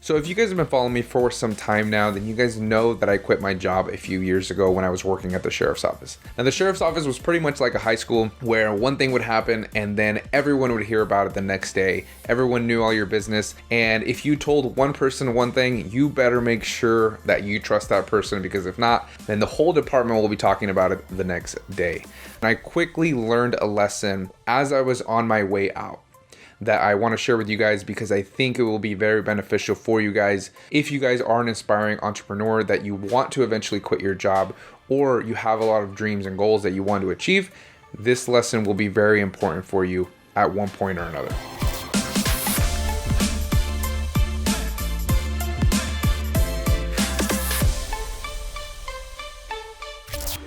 So if you guys have been following me for some time now, then you guys know that I quit my job a few years ago when I was working at the sheriff's office. Now the sheriff's office was pretty much like a high school where one thing would happen and then everyone would hear about it the next day. Everyone knew all your business. And if you told one person one thing, you better make sure that you trust that person, because if not, then the whole department will be talking about it the next day. And I quickly learned a lesson as I was on my way out that I want to share with you guys, because I think it will be very beneficial for you guys if you guys are an aspiring entrepreneur that you want to eventually quit your job, or you have a lot of dreams and goals that you want to achieve. This lesson will be very important for you at one point or another.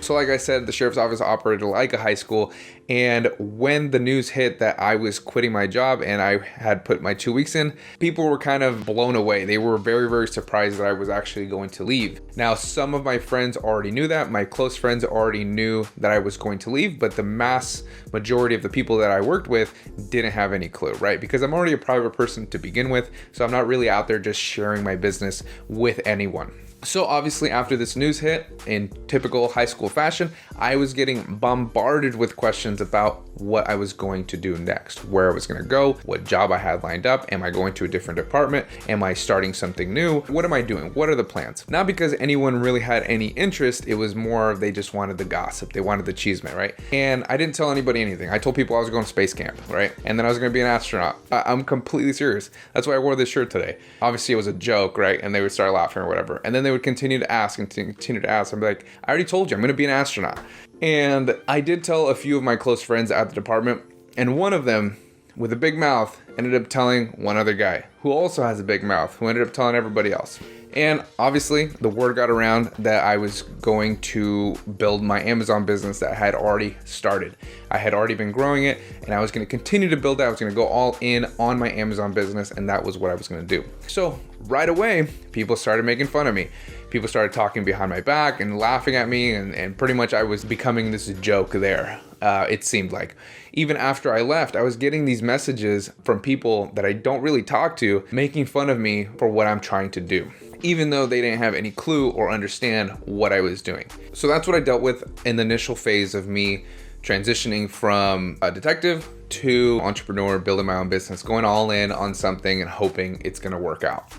So like I said, the sheriff's office operated like a high school. And when the news hit that I was quitting my job and I had put my 2 weeks in, people were kind of blown away. They were very, very surprised that I was actually going to leave. Now, some of my friends already knew that. My close friends already knew that I was going to leave, but the mass majority of the people that I worked with didn't have any clue, right? Because I'm already a private person to begin with. So I'm not really out there just sharing my business with anyone. So obviously after this news hit, in typical high school fashion, I was getting bombarded with questions about what I was going to do next, where I was going to go, what job I had lined up, am I going to a different department, am I starting something new, what am I doing, what are the plans? Not because anyone really had any interest, it was more of they just wanted the gossip, they wanted the cheeseman, right? And I didn't tell anybody anything. I told people I was going to space camp, right? And then I was going to be an astronaut. I'm completely serious. That's why I wore this shirt today. Obviously it was a joke, right? And they would start laughing or whatever. And then they would continue to ask and continue to ask. I'd be like, I already told you, I'm going to be an astronaut. And I did tell a few of my close friends at the department, and one of them with a big mouth ended up telling one other guy who also has a big mouth, who ended up telling everybody else. And obviously the word got around that I was going to build my Amazon business that I had already started. I had already been growing it and I was going to continue to build that. I was going to go all in on my Amazon business, and that was what I was going to do. So right away, people started making fun of me. People started talking behind my back and laughing at me, and pretty much I was becoming this joke there. It seemed like. Even after I left, I was getting these messages from people that I don't really talk to, making fun of me for what I'm trying to do, even though they didn't have any clue or understand what I was doing. So that's what I dealt with in the initial phase of me transitioning from a detective to entrepreneur, building my own business, going all in on something and hoping it's gonna work out.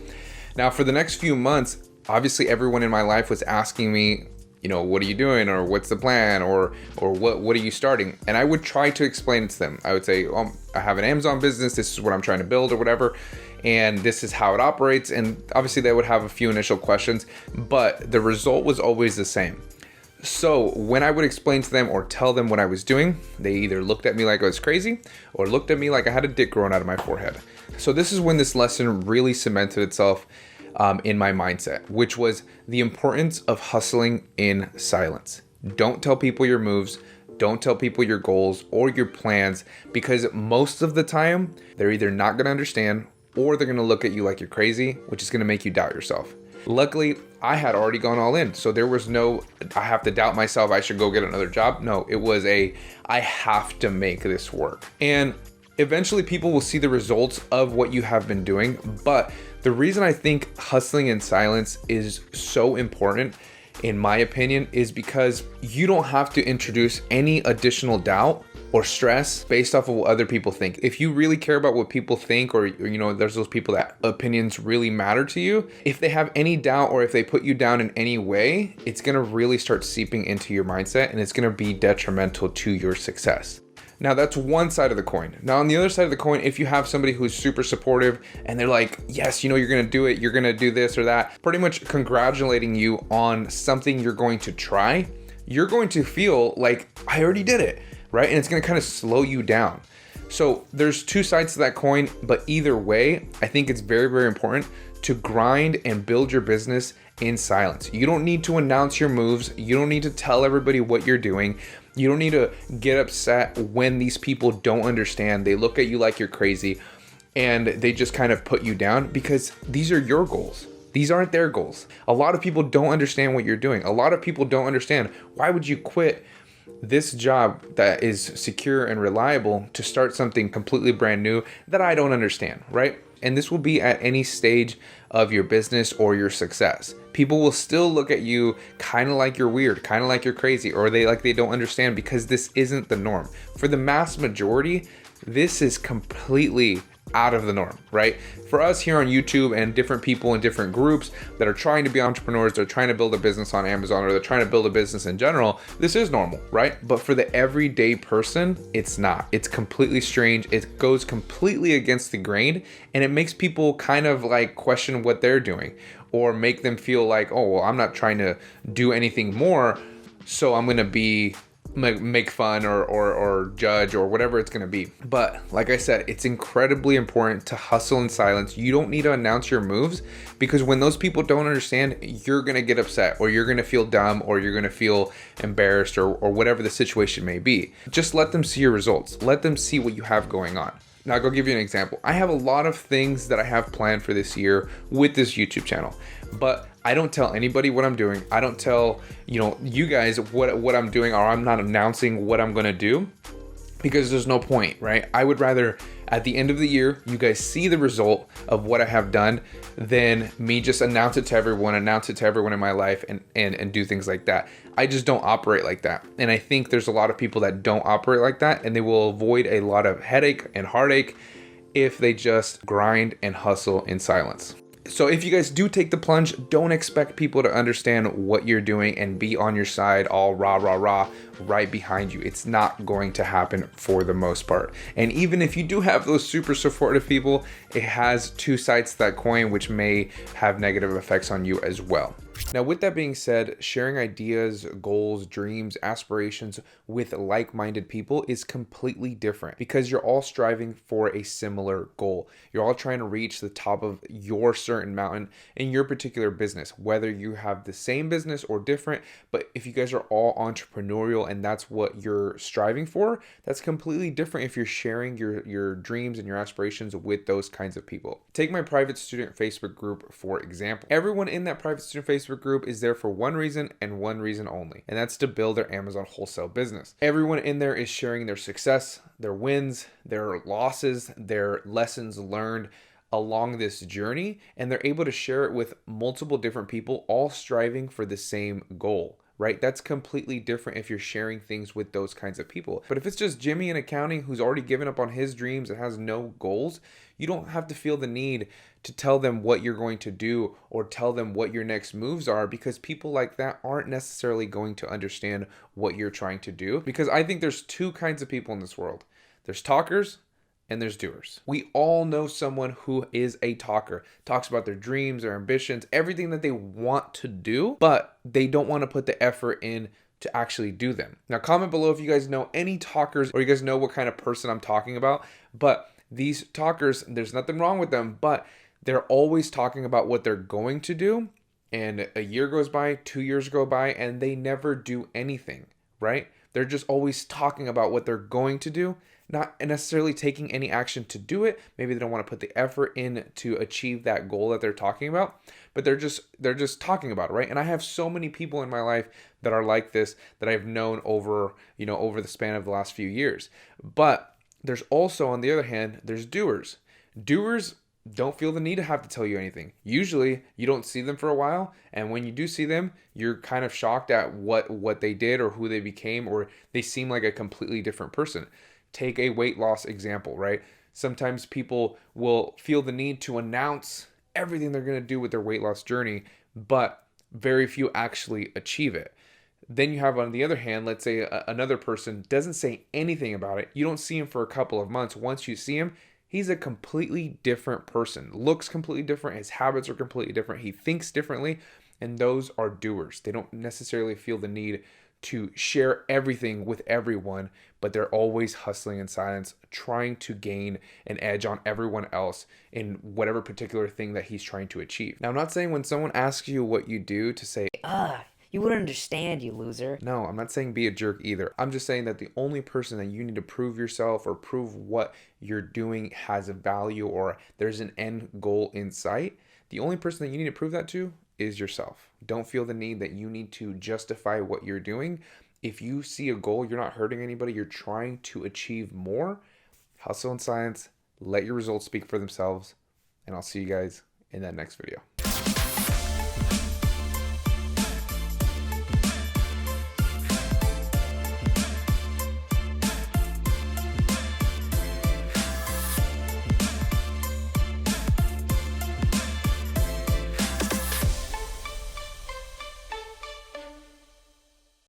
Now for the next few months, obviously everyone in my life was asking me, you know, what are you doing, or what's the plan, or what are you starting? And I would try to explain it to them. I would say, I have an Amazon business, this is what I'm trying to build or whatever, and this is how it operates. And obviously they would have a few initial questions, but the result was always the same. So when I would explain to them or tell them what I was doing, they either looked at me like I was crazy or looked at me like I had a dick growing out of my forehead. So this is when this lesson really cemented itself in my mindset, which was the importance of hustling in silence. Don't tell people your moves. Don't tell people your goals or your plans, because most of the time they're either not going to understand or they're going to look at you like you're crazy, which is going to make you doubt yourself. Luckily, I had already gone all in. So there was no, I have to doubt myself, I should go get another job. No, it was I have to make this work. And eventually people will see the results of what you have been doing. But the reason I think hustling in silence is so important, in my opinion, is because you don't have to introduce any additional doubt or stress based off of what other people think. If you really care about what people think, or you know, there's those people that opinions really matter to you, if they have any doubt or if they put you down in any way, it's gonna really start seeping into your mindset and it's gonna be detrimental to your success. Now that's one side of the coin. Now on the other side of the coin, if you have somebody who's super supportive and they're like, yes, you know, you're gonna do it, you're gonna do this or that, pretty much congratulating you on something you're going to try, you're going to feel like, I already did it, right? And it's gonna kind of slow you down. So there's two sides to that coin, but either way, I think it's very, very important to grind and build your business in silence. You don't need to announce your moves. You don't need to tell everybody what you're doing. You don't need to get upset when these people don't understand. They look at you like you're crazy and they just kind of put you down, because these are your goals. These aren't their goals. A lot of people don't understand what you're doing. A lot of people don't understand, why would you quit this job that is secure and reliable to start something completely brand new that I don't understand, right? And this will be at any stage of your business or your success. People will still look at you kind of like you're weird, kind of like you're crazy, or they don't understand, because this isn't the norm. For the mass majority, this is completely out of the norm, right? For us here on YouTube and different people in different groups that are trying to be entrepreneurs, they're trying to build a business on Amazon, or they're trying to build a business in general, this is normal, right? But for the everyday person, it's not. It's completely strange. It goes completely against the grain, and it makes people kind of like question what they're doing, or make them feel like, oh, well, I'm not trying to do anything more, so I'm gonna be make fun or judge or whatever it's going to be. But like I said, it's incredibly important to hustle in silence. You don't need to announce your moves, because when those people don't understand, you're going to get upset, or you're going to feel dumb, or you're going to feel embarrassed, or whatever the situation may be. Just let them see your results. Let them see what you have going on. Now, I'll give you an example. I have a lot of things that I have planned for this year with this YouTube channel, but I don't tell anybody what I'm doing. I don't tell, you guys what I'm doing, or I'm not announcing what I'm going to do, because there's no point, right? I would rather at the end of the year, you guys see the result of what I have done than me just announce it to everyone in my life and do things like that. I just don't operate like that. And I think there's a lot of people that don't operate like that, and they will avoid a lot of headache and heartache if they just grind and hustle in silence. So if you guys do take the plunge, don't expect people to understand what you're doing and be on your side all rah, rah, rah, right behind you. It's not going to happen for the most part. And even if you do have those super supportive people, it has two sides to that coin, which may have negative effects on you as well. Now, with that being said, sharing ideas, goals, dreams, aspirations with like-minded people is completely different, because you're all striving for a similar goal. You're all trying to reach the top of your certain mountain in your particular business, whether you have the same business or different. But if you guys are all entrepreneurial and that's what you're striving for, that's completely different if you're sharing your dreams and your aspirations with those kinds of people. Take my private student Facebook group, for example. Everyone in that private student Facebook group is there for one reason and one reason only, and that's to build their Amazon wholesale business. Everyone in there is sharing their success, their wins, their losses, their lessons learned along this journey, and they're able to share it with multiple different people, all striving for the same goal. Right? That's completely different if you're sharing things with those kinds of people. But if it's just Jimmy in accounting who's already given up on his dreams and has no goals, you don't have to feel the need to tell them what you're going to do or tell them what your next moves are, because people like that aren't necessarily going to understand what you're trying to do. Because I think there's two kinds of people in this world. There's talkers and there's doers. We all know someone who is a talker, talks about their dreams, their ambitions, everything that they want to do, but they don't want to put the effort in to actually do them. Now, comment below if you guys know any talkers, or you guys know what kind of person I'm talking about. But these talkers, there's nothing wrong with them, but they're always talking about what they're going to do. And a year goes by, 2 years go by, and they never do anything, right? They're just always talking about what they're going to do, not necessarily taking any action to do it. Maybe they don't want to put the effort in to achieve that goal that they're talking about, but they're just talking about it, right? And I have so many people in my life that are like this that I've known over the span of the last few years. But there's also, on the other hand, there's doers. Doers don't feel the need to have to tell you anything. Usually you don't see them for a while, and when you do see them, you're kind of shocked at what they did or who they became, or they seem like a completely different person. Take a weight loss example, right? Sometimes people will feel the need to announce everything they're going to do with their weight loss journey, but very few actually achieve it. Then you have, on the other hand, let's say another person doesn't say anything about it. You don't see him for a couple of months. Once you see him, he's a completely different person, looks completely different. His habits are completely different. He thinks differently, and those are doers. They don't necessarily feel the need to share everything with everyone, but they're always hustling in silence, trying to gain an edge on everyone else in whatever particular thing that he's trying to achieve. Now, I'm not saying when someone asks you what you do to say, you wouldn't understand, you loser. No, I'm not saying be a jerk either. I'm just saying that the only person that you need to prove yourself or prove what you're doing has a value or there's an end goal in sight, the only person that you need to prove that to is yourself. Don't feel the need that you need to justify what you're doing. If you see a goal, you're not hurting anybody, you're trying to achieve more, hustle in silence, let your results speak for themselves, and I'll see you guys in that next video.